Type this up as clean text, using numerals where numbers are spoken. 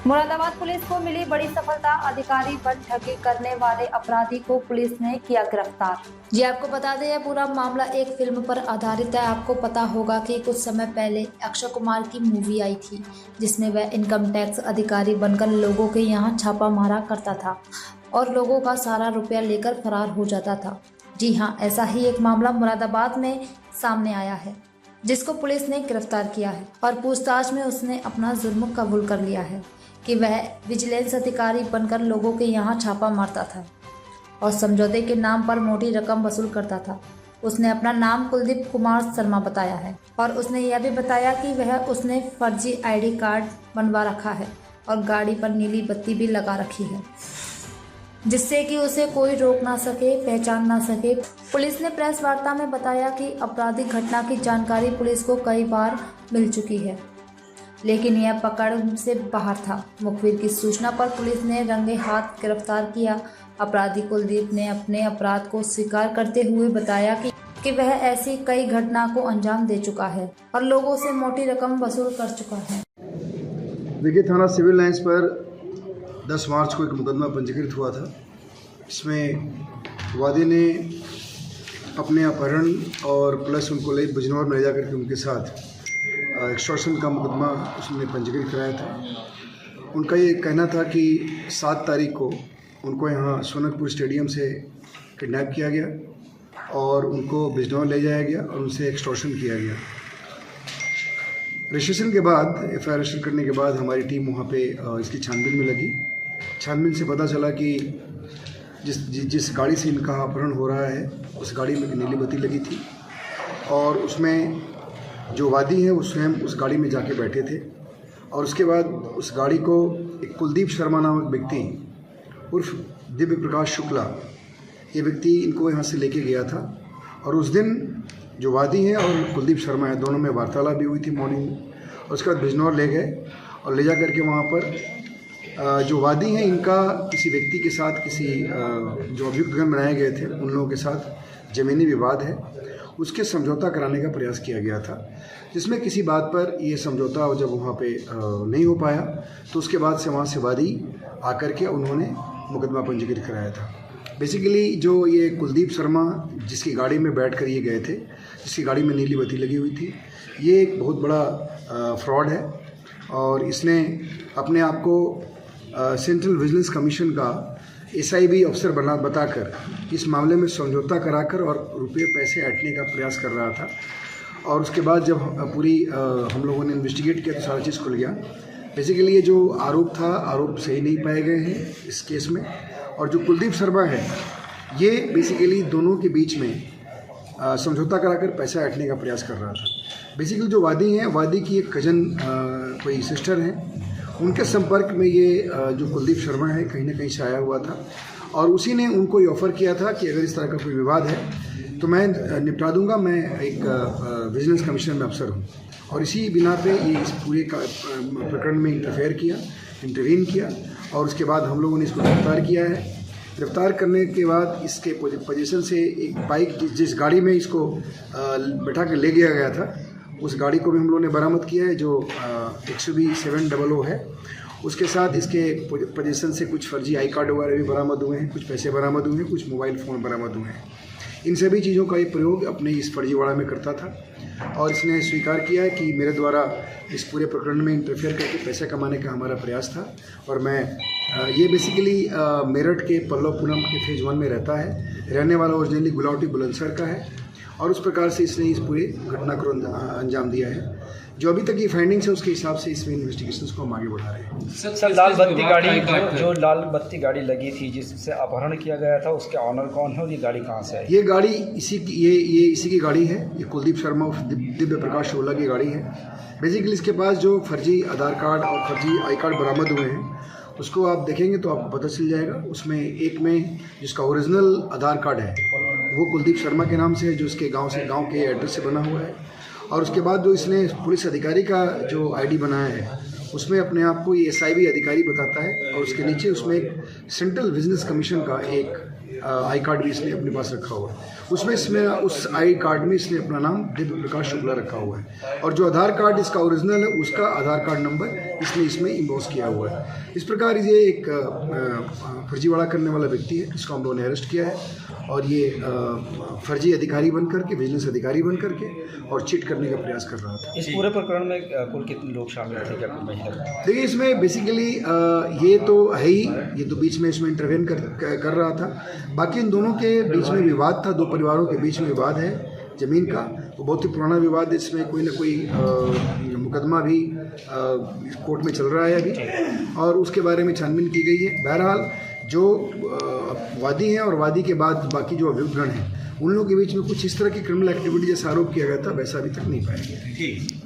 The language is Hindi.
मुरादाबाद पुलिस को मिली बड़ी सफलता। अधिकारी बन ठगी करने वाले अपराधी को पुलिस ने किया गिरफ्तार। जी आपको बता दें, यह पूरा मामला एक फिल्म पर आधारित है। आपको पता होगा कि कुछ समय पहले अक्षय कुमार की मूवी आई थी, जिसमें वह इनकम टैक्स अधिकारी बनकर लोगों के यहाँ छापा मारा करता था और लोगों का सारा रुपया लेकर फरार हो जाता था। जी हाँ, ऐसा ही एक मामला मुरादाबाद में सामने आया है, जिसको पुलिस ने गिरफ्तार किया है और पूछताछ में उसने अपना जुर्म कबूल कर लिया है कि वह विजिलेंस अधिकारी बनकर लोगों के यहाँ छापा मारता था और समझौते के नाम पर मोटी रकम वसूल करता था। उसने अपना नाम कुलदीप कुमार शर्मा बताया है और उसने यह भी बताया कि उसने फर्जी आईडी कार्ड बनवा रखा है और गाड़ी पर नीली बत्ती भी लगा रखी है, जिससे कि उसे कोई रोक ना सके, पहचान ना सके। पुलिस ने प्रेस वार्ता में बताया कि आपराधिक घटना की जानकारी पुलिस को कई बार मिल चुकी है, लेकिन यह पकड़ से बाहर था। मुखबिर की सूचना पर पुलिस ने रंगे हाथ गिरफ्तार किया। अपराधी कुलदीप ने अपने अपराध को स्वीकार करते हुए बताया कि वह ऐसी कई घटना को अंजाम दे चुका है और लोगों से मोटी रकम वसूल कर चुका है। देखिए, थाना सिविल लाइंस पर 10 मार्च को एक मुकदमा पंजीकृत हुआ था। इसमें वादी ने अपने अपहरण और प्लस उनको बिजनौर में ले जाकर के उनके साथ एक्सटॉर्शन का मुकदमा उसने पंजीकृत कराया था। उनका ये कहना था कि 7 तारीख को उनको यहाँ सोनकपुर स्टेडियम से किडनैप किया गया और उनको बिजनौर ले जाया गया और उनसे एक्सटॉर्शन किया गया। रजिस्ट्रेशन के बाद FIR रजिस्टर करने के बाद हमारी टीम वहाँ पे इसकी छानबीन में लगी। छानबीन से पता चला कि जिस गाड़ी से इनका अपहरण हो रहा है उस गाड़ी में नीली बत्ती लगी थी और उसमें जो वादी हैं वो स्वयं उस गाड़ी में जाके बैठे थे और उसके बाद उस गाड़ी को एक कुलदीप शर्मा नामक व्यक्ति उर्फ दिव्य प्रकाश शुक्ला, ये व्यक्ति इनको यहाँ से लेके गया था और उस दिन जो वादी हैं और कुलदीप शर्मा हैं दोनों में वार्तालाप भी हुई थी मॉर्निंग में और उसके बाद बिजनौर ले गए और ले जा करके वहाँ पर जो वादी हैं इनका किसी व्यक्ति के साथ जो अभियुक्तगण बनाए गए थे उन लोगों के साथ ज़मीनी विवाद है, उसके समझौता कराने का प्रयास किया गया था, जिसमें किसी बात पर ये समझौता जब वहाँ पे नहीं हो पाया तो उसके बाद से वहाँ से वादी आकर के उन्होंने मुकदमा पंजीकृत कराया था। बेसिकली जो ये कुलदीप शर्मा जिसकी गाड़ी में बैठ कर ये गए थे, जिसकी गाड़ी में नीली बत्ती लगी हुई थी, ये एक बहुत बड़ा फ्रॉड है और इसने अपने आप को सेंट्रल विजिलेंस कमीशन का SIB अफसर बताकर इस मामले में समझौता कराकर और रुपये पैसे ऐंठने का प्रयास कर रहा था। और उसके बाद जब पूरी हम लोगों ने इन्वेस्टिगेट किया तो सारा चीज़ खुल गया। बेसिकली ये जो आरोप था, आरोप सही नहीं पाए गए हैं इस केस में। और जो कुलदीप शर्मा है ये बेसिकली दोनों के बीच में समझौता कराकर पैसा ऐंठने का प्रयास कर रहा था। बेसिकली जो वादी हैं, वादी की एक कज़न कोई सिस्टर हैं, उनके संपर्क में ये जो कुलदीप शर्मा है कहीं ना कहीं से आया हुआ था और उसी ने उनको ये ऑफ़र किया था कि अगर इस तरह का कोई विवाद है तो मैं निपटा दूंगा, मैं एक विजिलेंस कमीशन में अफसर हूँ। और इसी बिना पे ये इस पूरे प्रकरण में इंटरवीन किया और उसके बाद हम लोगों ने इसको गिरफ्तार किया है। गिरफ्तार करने के बाद इसके पोजीशन से एक बाइक जिस गाड़ी में इसको बैठा कर ले गया था उस गाड़ी को भी हम लोगों ने बरामद किया है, जो XUV 700 है। उसके साथ इसके पोजीशन से कुछ फर्जी आई कार्ड वगैरह भी बरामद हुए हैं, कुछ पैसे बरामद हुए हैं, कुछ मोबाइल फ़ोन बरामद हुए हैं। इन सभी चीज़ों का ये प्रयोग अपने इस फर्जीवाड़ा में करता था और इसने स्वीकार किया है कि मेरे द्वारा इस पूरे प्रकरण में इंटरफेयर करके पैसा कमाने का हमारा प्रयास था। और मैं ये बेसिकली मेरठ के पल्लव पूनम के फेज़ 1 में रहता है, रहने वाला ओरिजिनली गुलावटी बुलंदशहर का है और उस प्रकार से इसने इस पूरे घटना को अंजाम दिया है। जो अभी तक की फाइंडिंग्स है उसके हिसाब से इसमें इन्वेस्टिगेशंस को हम आगे बढ़ा रहे हैं। सर, लाल बत्ती गाड़ी जो लाल बत्ती गाड़ी लगी थी जिससे अपहरण किया गया था, उसके ऑनर कौन है और ये गाड़ी कहाँ से है? ये गाड़ी इसी की गाड़ी है। ये कुलदीप शर्मा दिव्य प्रकाश शुक्ला की गाड़ी है। बेसिकली इसके पास जो फर्जी आधार कार्ड और फर्जी आई कार्ड बरामद हुए हैं उसको आप देखेंगे तो आपको पता चल जाएगा। उसमें एक में जिसका ओरिजिनल आधार कार्ड है वो कुलदीप शर्मा के नाम से है, जो उसके गांव के एड्रेस से बना हुआ है। और उसके बाद जो इसने पुलिस अधिकारी का जो ID बनाया है उसमें अपने आप को ये SIB अधिकारी बताता है और उसके नीचे उसमें एक सेंट्रल बिजनेस कमीशन का एक आई कार्ड भी इसने अपने पास रखा हुआ है। उसमें उस आई कार्ड में इसने अपना नाम दिव्य प्रकाश शुक्ला रखा हुआ है और जो आधार कार्ड इसका ओरिजिनल है उसका आधार कार्ड नंबर इसने इसमें इम्बोस किया हुआ है। इस प्रकार ये एक फर्जीवाड़ा करने वाला व्यक्ति है, इसको हम लोगों ने अरेस्ट किया है और ये फर्जी अधिकारी बन करके, विजिलेंस अधिकारी बन करके और चिट करने का प्रयास कर रहा था। इस पूरे प्रकरण में कुल कितने लोग शामिल थे, क्या कुछ महिला? देखिए, इसमें बेसिकली ये तो है ही, ये तो बीच में इसमें इंटरवेन कर रहा था। बाकी इन दोनों के बीच में विवाद था, दो परिवारों के बीच में विवाद है ज़मीन का, वो बहुत ही पुराना विवाद है। इसमें कोई ना कोई मुकदमा भी कोर्ट में चल रहा है अभी और उसके बारे में छानबीन की गई है। बहरहाल जो वादी हैं और वादी के बाद बाकी जो अभियुक्तगण हैं उन लोगों के बीच में कुछ इस तरह की क्रिमिनल एक्टिविटी जैसा आरोप किया गया था वैसा अभी तक नहीं पाया गया।